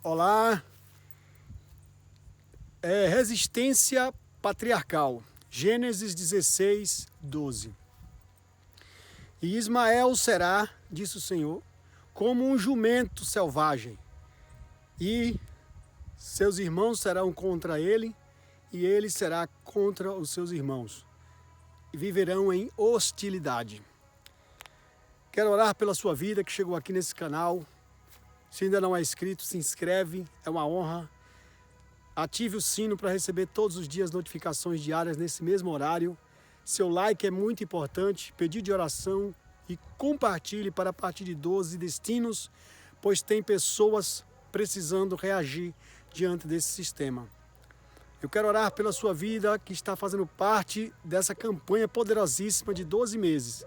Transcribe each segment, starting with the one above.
Olá, resistência patriarcal, Gênesis 16, 12. E Ismael será, disse o Senhor, como um jumento selvagem, e seus irmãos serão contra ele, e ele será contra os seus irmãos, e viverão em hostilidade. Quero orar pela sua vida que chegou aqui nesse canal. Se ainda não é inscrito, se inscreve, é uma honra. Ative o sino para receber todos os dias notificações diárias nesse mesmo horário. Seu like é muito importante, pedido de oração e compartilhe para a partir de 12 destinos, pois tem pessoas precisando reagir diante desse sistema. Eu quero orar pela sua vida que está fazendo parte dessa campanha poderosíssima de 12 meses,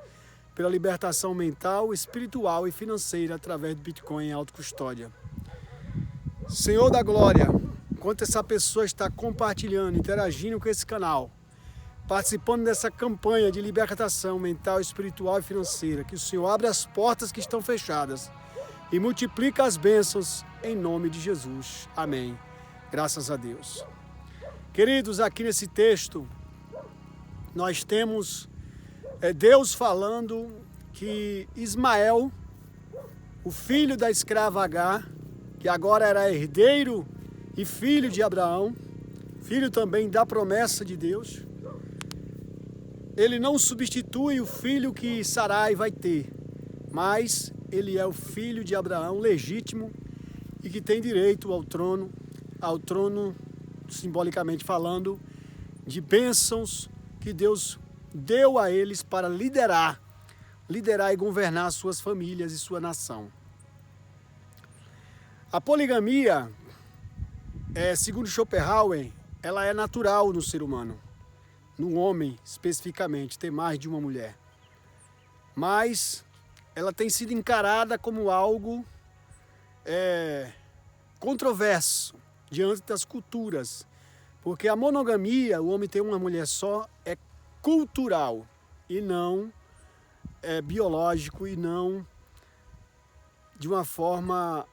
pela libertação mental, espiritual e financeira através do Bitcoin em autocustódia. Senhor da glória, enquanto essa pessoa está compartilhando, interagindo com esse canal, participando dessa campanha de libertação mental, espiritual e financeira, que o Senhor abra as portas que estão fechadas e multiplica as bênçãos em nome de Jesus. Amém. Graças a Deus. Queridos, aqui nesse texto, nós temos Deus falando que Ismael, o filho da escrava Agar, que agora era herdeiro e filho de Abraão, filho também da promessa de Deus, ele não substitui o filho que Sarai vai ter, mas ele é o filho de Abraão legítimo e que tem direito ao trono, simbolicamente falando, de bênçãos que Deus deu a eles para liderar e governar suas famílias e sua nação. A poligamia, segundo Schopenhauer, ela é natural no ser humano, no homem especificamente, ter mais de uma mulher. Mas ela tem sido encarada como algo controverso diante das culturas, porque a monogamia, o homem ter uma mulher só, é cultural e não biológico e não de uma forma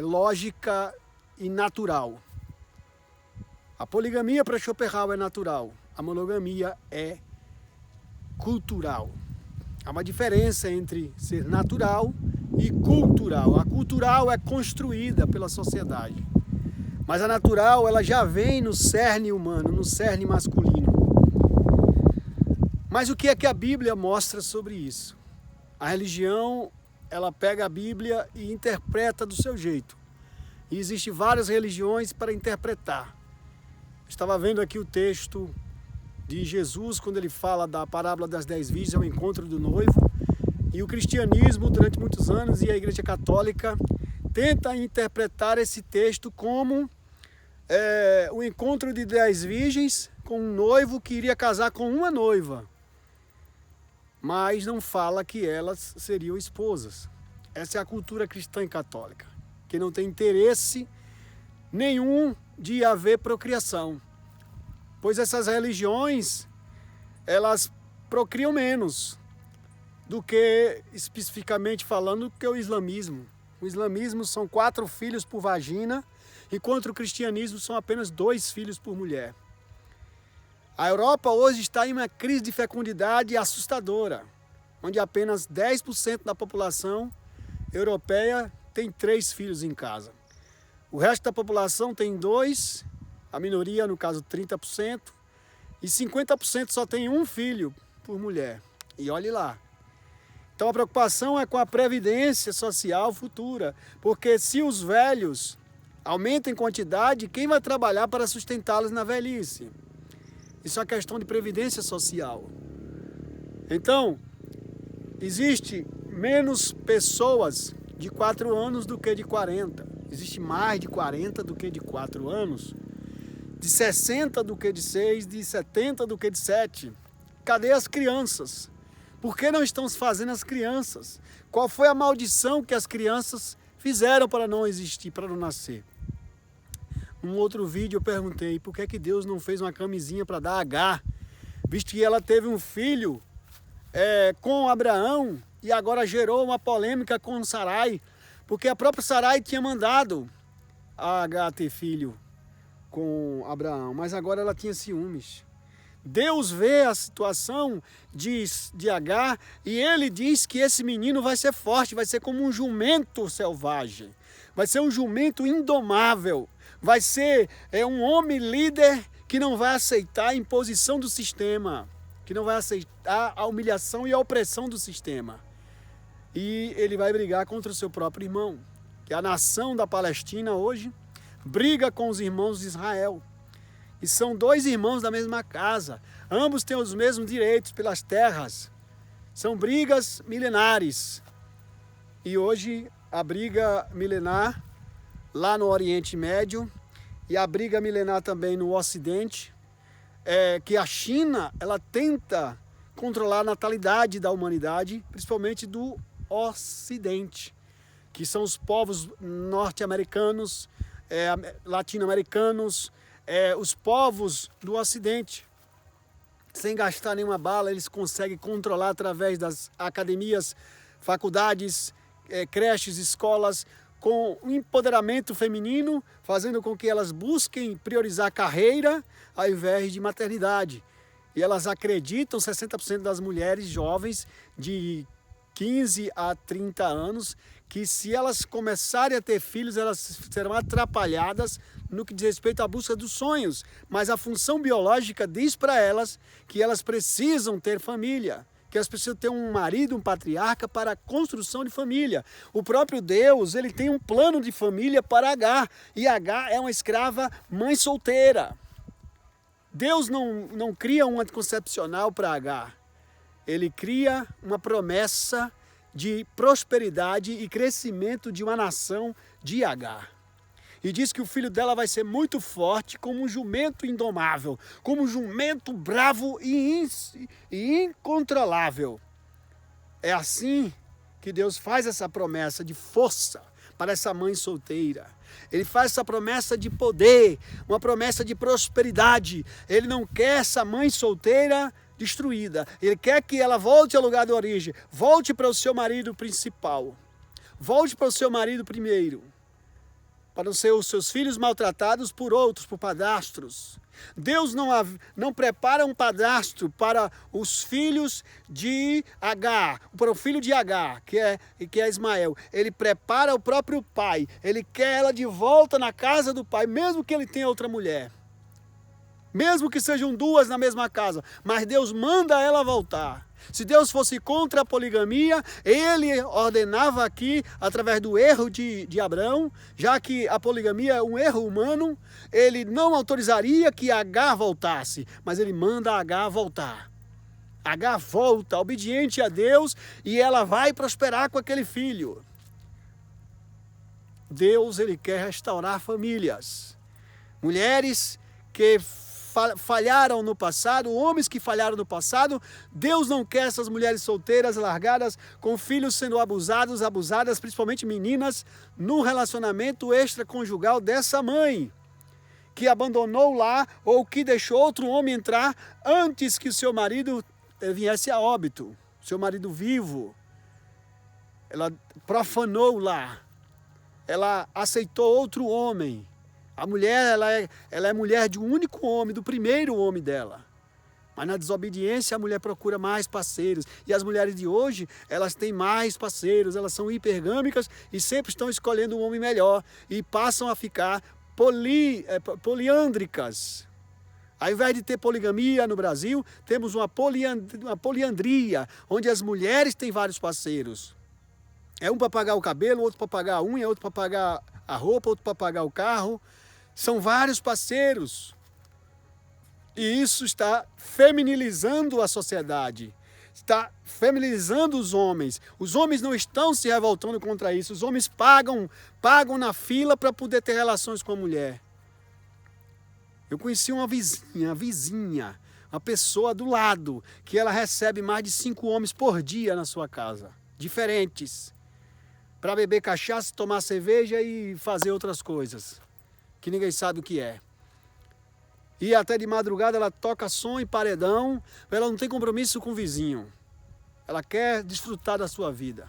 lógica e natural. A poligamia para Schopenhauer é natural, a monogamia é cultural. Há uma diferença entre ser natural e cultural. A cultural é construída pela sociedade, mas a natural ela já vem no cerne humano, no cerne masculino. Mas o que é que a Bíblia mostra sobre isso? A religião, ela pega a Bíblia e interpreta do seu jeito. E existem várias religiões para interpretar. Estava vendo aqui o texto de Jesus, quando ele fala da parábola das 10 virgens, ao encontro do noivo. E o cristianismo, durante muitos anos, e a Igreja Católica, tenta interpretar esse texto como o encontro de 10 virgens com um noivo que iria casar com uma noiva. Mas não fala que elas seriam esposas. Essa é a cultura cristã e católica, que não tem interesse nenhum de haver procriação, pois essas religiões, elas procriam menos do que, especificamente falando, que o islamismo. O islamismo são 4 filhos por vagina, enquanto o cristianismo são apenas 2 filhos por mulher. A Europa hoje está em uma crise de fecundidade assustadora, onde apenas 10% da população europeia tem 3 filhos em casa. O resto da população tem 2, a minoria, no caso 30%, e 50% só tem 1 filho por mulher. E olhe lá. Então a preocupação é com a previdência social futura, porque se os velhos aumentam em quantidade, quem vai trabalhar para sustentá-los na velhice? Isso é uma questão de previdência social. Então, existe menos pessoas de 4 anos do que de 40. Existe mais de 40 do que de 4 anos. De 60 do que de 6, de 70 do que de 7. Cadê as crianças? Por que não estão fazendo as crianças? Qual foi a maldição que as crianças fizeram para não existir, para não nascer? Num outro vídeo eu perguntei por que Deus não fez uma camisinha para dar Agar, visto que ela teve um filho com Abraão e agora gerou uma polêmica com Sarai, Porque a própria Sarai tinha mandado a Agar ter filho com Abraão, mas agora ela tinha ciúmes. Deus vê a situação de Agar e ele diz que esse menino vai ser forte, vai ser como um jumento selvagem, vai ser um jumento indomável, vai ser um homem líder que não vai aceitar a imposição do sistema, que não vai aceitar a humilhação e a opressão do sistema. E ele vai brigar contra o seu próprio irmão, que a nação da Palestina hoje briga com os irmãos de Israel. E são dois irmãos da mesma casa. Ambos têm os mesmos direitos pelas terras. São brigas milenares. E hoje a briga milenar lá no Oriente Médio e a briga milenar também no Ocidente é que a China ela tenta controlar a natalidade da humanidade, principalmente do Ocidente, que são os povos norte-americanos, latino-americanos, os povos do Ocidente. Sem gastar nenhuma bala, eles conseguem controlar através das academias, faculdades, creches, escolas, com o empoderamento feminino, fazendo com que elas busquem priorizar a carreira ao invés de maternidade. E elas acreditam, 60% das mulheres jovens de 15 a 30 anos, que se elas começarem a ter filhos, elas serão atrapalhadas no que diz respeito à busca dos sonhos. Mas a função biológica diz para elas que elas precisam ter família, que elas precisam ter um marido, um patriarca para a construção de família. O próprio Deus, ele tem um plano de família para Agar, e Agar é uma escrava mãe solteira. Deus não cria um anticoncepcional para Agar. Ele cria uma promessa de prosperidade e crescimento de uma nação de Agar. E diz que o filho dela vai ser muito forte, como um jumento indomável, como um jumento bravo e incontrolável. É assim que Deus faz essa promessa de força para essa mãe solteira. Ele faz essa promessa de poder, uma promessa de prosperidade. Ele não quer essa mãe solteira destruída. Ele quer que ela volte ao lugar de origem, volte para o seu marido principal, volte para o seu marido primeiro, para não ser os seus filhos maltratados por outros, por padrastros. Deus não prepara um padrasto para os filhos de Agar, para o filho de Agar, que é Ismael. Ele prepara o próprio pai. Ele quer ela de volta na casa do pai, mesmo que ele tenha outra mulher. Mesmo que sejam duas na mesma casa, mas Deus manda ela voltar. Se Deus fosse contra a poligamia, ele ordenava aqui, através do erro de Abraão, já que a poligamia é um erro humano, ele não autorizaria que Agar voltasse, mas ele manda Agar voltar. Agar volta, obediente a Deus, e ela vai prosperar com aquele filho. Deus, ele quer restaurar famílias. Mulheres que falharam no passado, homens que falharam no passado, Deus não quer essas mulheres solteiras, largadas, com filhos sendo abusadas, principalmente meninas, no relacionamento extraconjugal dessa mãe, que abandonou lá ou que deixou outro homem entrar antes que o seu marido viesse a óbito, seu marido vivo. Ela profanou lá, ela aceitou outro homem. A mulher, ela é mulher de um único homem, do primeiro homem dela. Mas na desobediência a mulher procura mais parceiros. E as mulheres de hoje, elas têm mais parceiros, elas são hipergâmicas e sempre estão escolhendo um homem melhor. E passam a ficar poliândricas. Ao invés de ter poligamia no Brasil, temos uma poliandria, onde as mulheres têm vários parceiros. É um para pagar o cabelo, outro para pagar a unha, outro para pagar a roupa, outro para pagar o carro. São vários parceiros. E isso está feminilizando a sociedade. Está feminilizando os homens. Os homens não estão se revoltando contra isso. Os homens pagam na fila para poder ter relações com a mulher. Eu conheci uma vizinha, uma pessoa do lado, que ela recebe mais de 5 homens por dia na sua casa. Diferentes. Para beber cachaça, tomar cerveja e fazer outras coisas que ninguém sabe o que é. E até de madrugada ela toca som e paredão, ela não tem compromisso com o vizinho. Ela quer desfrutar da sua vida.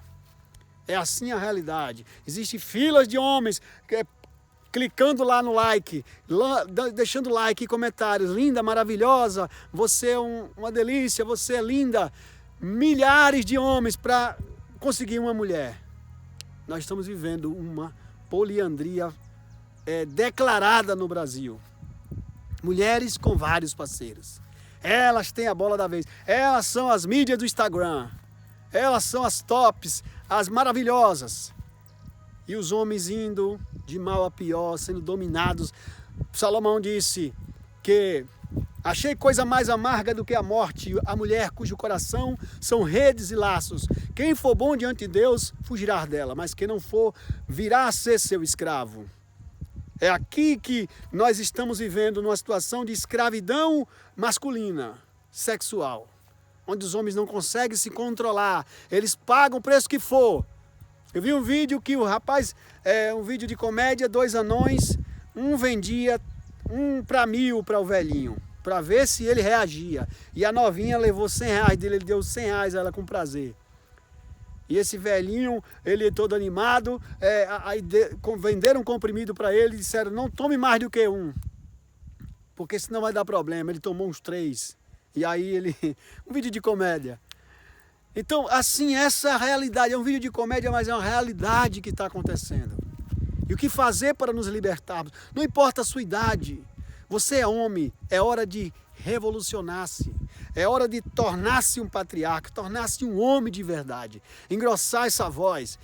É assim a realidade. Existem filas de homens clicando lá no like, deixando like e comentários. Linda, maravilhosa, você é uma delícia, você é linda. Milhares de homens para conseguir uma mulher. Nós estamos vivendo uma poliandria declarada no Brasil. Mulheres com vários parceiros. Elas têm a bola da vez. Elas são as mídias do Instagram. Elas são as tops, as maravilhosas. E os homens indo de mal a pior, sendo dominados. Salomão disse que achei coisa mais amarga do que a morte, a mulher cujo coração são redes e laços. Quem for bom diante de Deus, fugirá dela, mas quem não for, virá a ser seu escravo. É aqui que nós estamos vivendo numa situação de escravidão masculina, sexual, onde os homens não conseguem se controlar, eles pagam o preço que for. Eu vi um vídeo que o rapaz, um vídeo de comédia, 2 anões, um vendia para 1.000 para o velhinho, para ver se ele reagia. E a novinha levou R$100 dele, ele deu R$100 a ela com prazer. E esse velhinho, ele todo animado, venderam um comprimido para ele e disseram, não tome mais do que um, porque senão vai dar problema. Ele tomou uns 3. E aí um vídeo de comédia. Então, assim, essa é a realidade. É um vídeo de comédia, mas é uma realidade que está acontecendo. E o que fazer para nos libertarmos? Não importa a sua idade. Você é homem, é hora de revolucionar-se. É hora de tornar-se um patriarca, tornar-se um homem de verdade. Engrossar essa voz.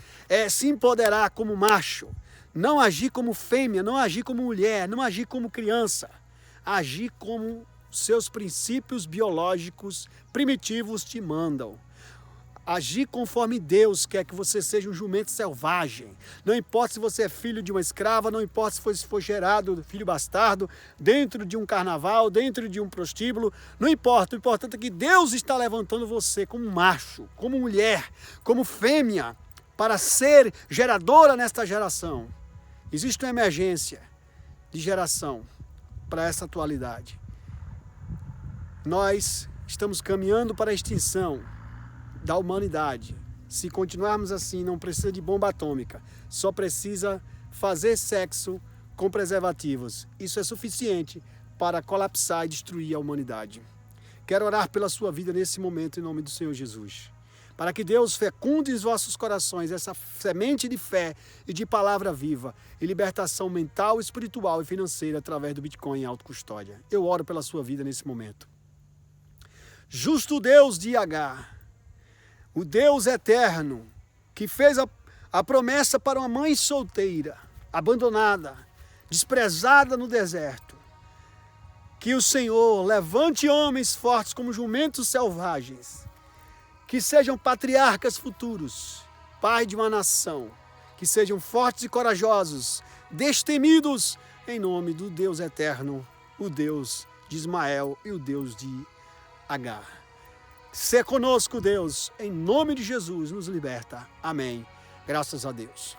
Se empoderar como macho. Não agir como fêmea, não agir como mulher, não agir como criança. Agir como seus princípios biológicos primitivos te mandam. Agir conforme Deus quer que você seja um jumento selvagem. Não importa se você é filho de uma escrava, não importa se for gerado filho bastardo, dentro de um carnaval, dentro de um prostíbulo, não importa. O importante é que Deus está levantando você como macho, como mulher, como fêmea, para ser geradora nesta geração. Existe uma emergência de geração para essa atualidade. Nós estamos caminhando para a extinção da humanidade. Se continuarmos assim, não precisa de bomba atômica, só precisa fazer sexo com preservativos. Isso é suficiente para colapsar e destruir a humanidade. Quero orar pela sua vida nesse momento em nome do Senhor Jesus, para que Deus fecunde os vossos corações essa semente de fé e de palavra viva e libertação mental, espiritual e financeira através do Bitcoin em autocustódia. Eu oro pela sua vida nesse momento. Justo Deus de Agar, o Deus eterno, que fez a promessa para uma mãe solteira, abandonada, desprezada no deserto, que o Senhor levante homens fortes como jumentos selvagens, que sejam patriarcas futuros, pai de uma nação, que sejam fortes e corajosos, destemidos, em nome do Deus eterno, o Deus de Ismael e o Deus de Agar. Sê conosco, Deus, em nome de Jesus, nos liberta. Amém. Graças a Deus.